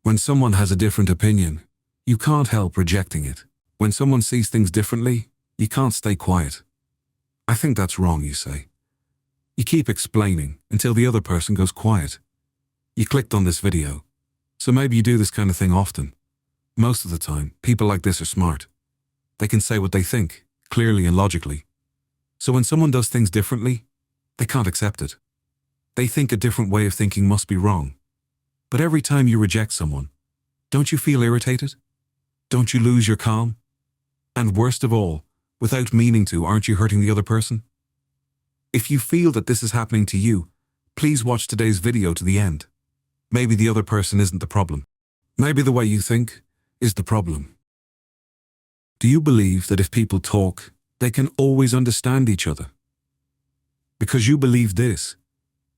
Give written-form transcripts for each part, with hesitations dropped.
When someone has a different opinion, you can't help rejecting it. When someone sees things differently, you can't stay quiet. I think that's wrong, you say. You keep explaining until the other person goes quiet. You clicked on this video, so maybe you do this kind of thing often. Most of the time, people like this are smart. They can say what they think, clearly and logically. So when someone does things differently, they can't accept it. They think a different way of thinking must be wrong. But every time you reject someone, don't you feel irritated? Don't you lose your calm? And worst of all, without meaning to, aren't you hurting the other person? If you feel that this is happening to you, please watch today's video to the end. Maybe the other person isn't the problem. Maybe the way you think is the problem. Do you believe that if people talk, they can always understand each other? Because you believe this,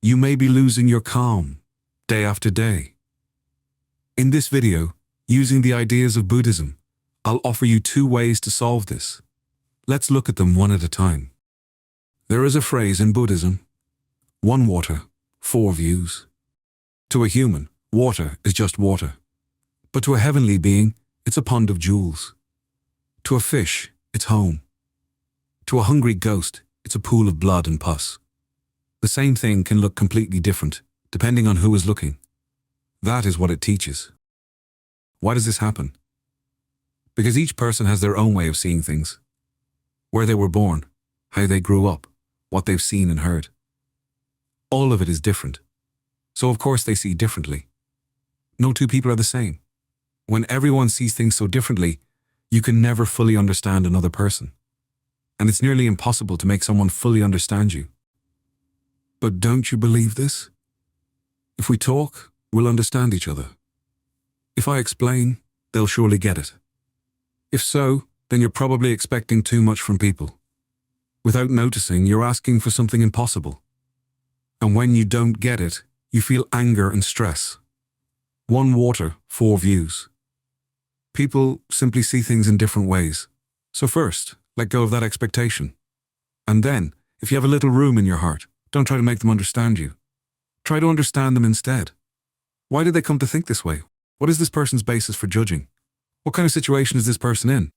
you may be losing your calm day after day. In this video, using the ideas of Buddhism, I'll offer you 2 ways to solve this. Let's look at them one at a time. There is a phrase in Buddhism, 1 water, 4 views. To a human, water is just water. But to a heavenly being, it's a pond of jewels. To a fish, it's home. To a hungry ghost, it's a pool of blood and pus. The same thing can look completely different, depending on who is looking. That is what it teaches. Why does this happen? Because each person has their own way of seeing things. Where they were born, how they grew up, what they've seen and heard. All of it is different. So of course they see differently. No 2 people are the same. When everyone sees things so differently, you can never fully understand another person. And it's nearly impossible to make someone fully understand you. But don't you believe this? If we talk, we'll understand each other. If I explain, they'll surely get it. If so, then you're probably expecting too much from people. Without noticing, you're asking for something impossible. And when you don't get it, you feel anger and stress. 1 water, 4 views. People simply see things in different ways. So first, let go of that expectation. And then, if you have a little room in your heart, don't try to make them understand you. Try to understand them instead. Why did they come to think this way? What is this person's basis for judging? What kind of situation is this person in?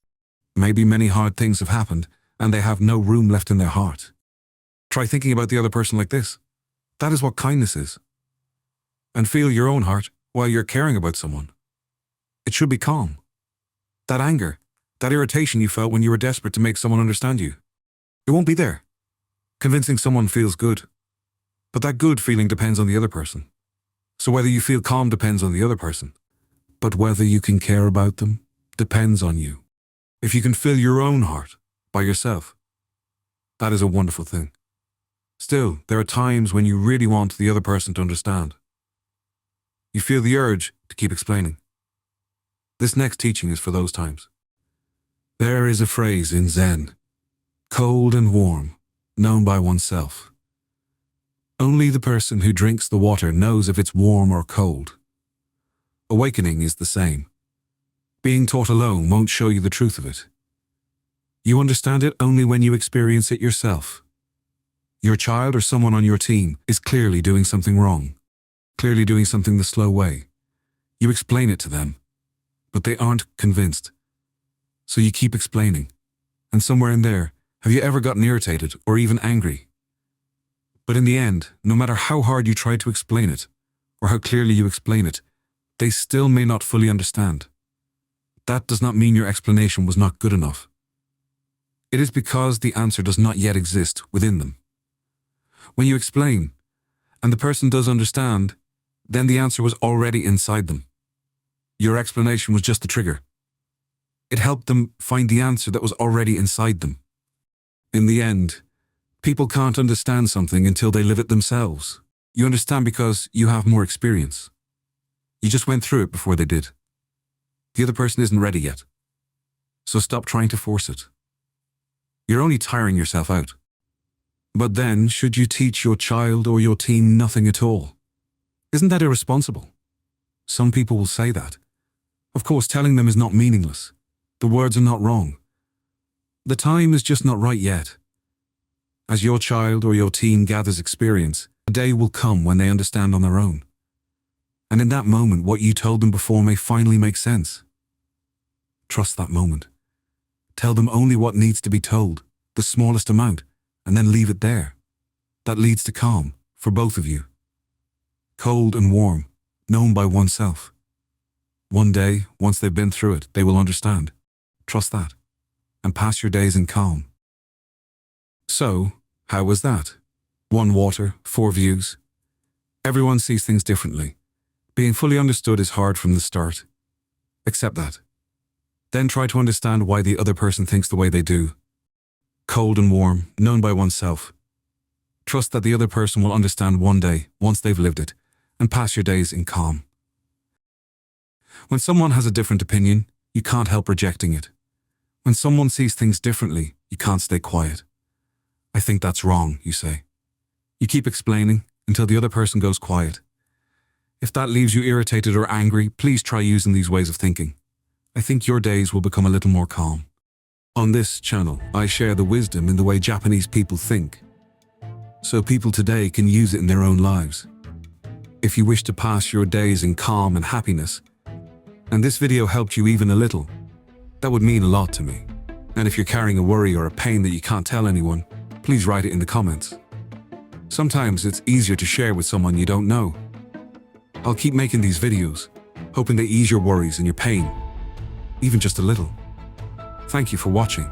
Maybe many hard things have happened, and they have no room left in their heart. Try thinking about the other person like this. That is what kindness is. And feel your own heart while you're caring about someone. It should be calm. That anger, that irritation you felt when you were desperate to make someone understand you, it won't be there. Convincing someone feels good. But that good feeling depends on the other person. So whether you feel calm depends on the other person. But whether you can care about them depends on you. If you can fill your own heart by yourself, that is a wonderful thing. Still, there are times when you really want the other person to understand. You feel the urge to keep explaining. This next teaching is for those times. There is a phrase in Zen, cold and warm, known by oneself. Only the person who drinks the water knows if it's warm or cold. Awakening is the same. Being taught alone won't show you the truth of it. You understand it only when you experience it yourself. Your child or someone on your team is clearly doing something wrong, clearly doing something the slow way. You explain it to them, but they aren't convinced. So you keep explaining. And somewhere in there, have you ever gotten irritated or even angry? But in the end, no matter how hard you try to explain it, or how clearly you explain it, they still may not fully understand. That does not mean your explanation was not good enough. It is because the answer does not yet exist within them. When you explain, and the person does understand, then the answer was already inside them. Your explanation was just the trigger. It helped them find the answer that was already inside them. In the end, people can't understand something until they live it themselves. You understand because you have more experience. You just went through it before they did. The other person isn't ready yet. So stop trying to force it. You're only tiring yourself out. But then, should you teach your child or your teen nothing at all? Isn't that irresponsible? Some people will say that. Of course, telling them is not meaningless. The words are not wrong. The time is just not right yet. As your child or your teen gathers experience, a day will come when they understand on their own. And in that moment, what you told them before may finally make sense. Trust that moment. Tell them only what needs to be told, the smallest amount, and then leave it there. That leads to calm, for both of you. Cold and warm, known by oneself. One day, once they've been through it, they will understand. Trust that. And pass your days in calm. So, how was that? 1 water, 4 views. Everyone sees things differently. Being fully understood is hard from the start. Accept that. Then try to understand why the other person thinks the way they do. Cold and warm, known by oneself. Trust that the other person will understand one day, once they've lived it, and pass your days in calm. When someone has a different opinion, you can't help rejecting it. When someone sees things differently, you can't stay quiet. I think that's wrong, you say. You keep explaining until the other person goes quiet. If that leaves you irritated or angry, please try using these ways of thinking. I think your days will become a little more calm. On this channel, I share the wisdom in the way Japanese people think, so people today can use it in their own lives. If you wish to pass your days in calm and happiness, and this video helped you even a little, that would mean a lot to me. And if you're carrying a worry or a pain that you can't tell anyone, please write it in the comments. Sometimes it's easier to share with someone you don't know. I'll keep making these videos, hoping they ease your worries and your pain, even just a little. Thank you for watching.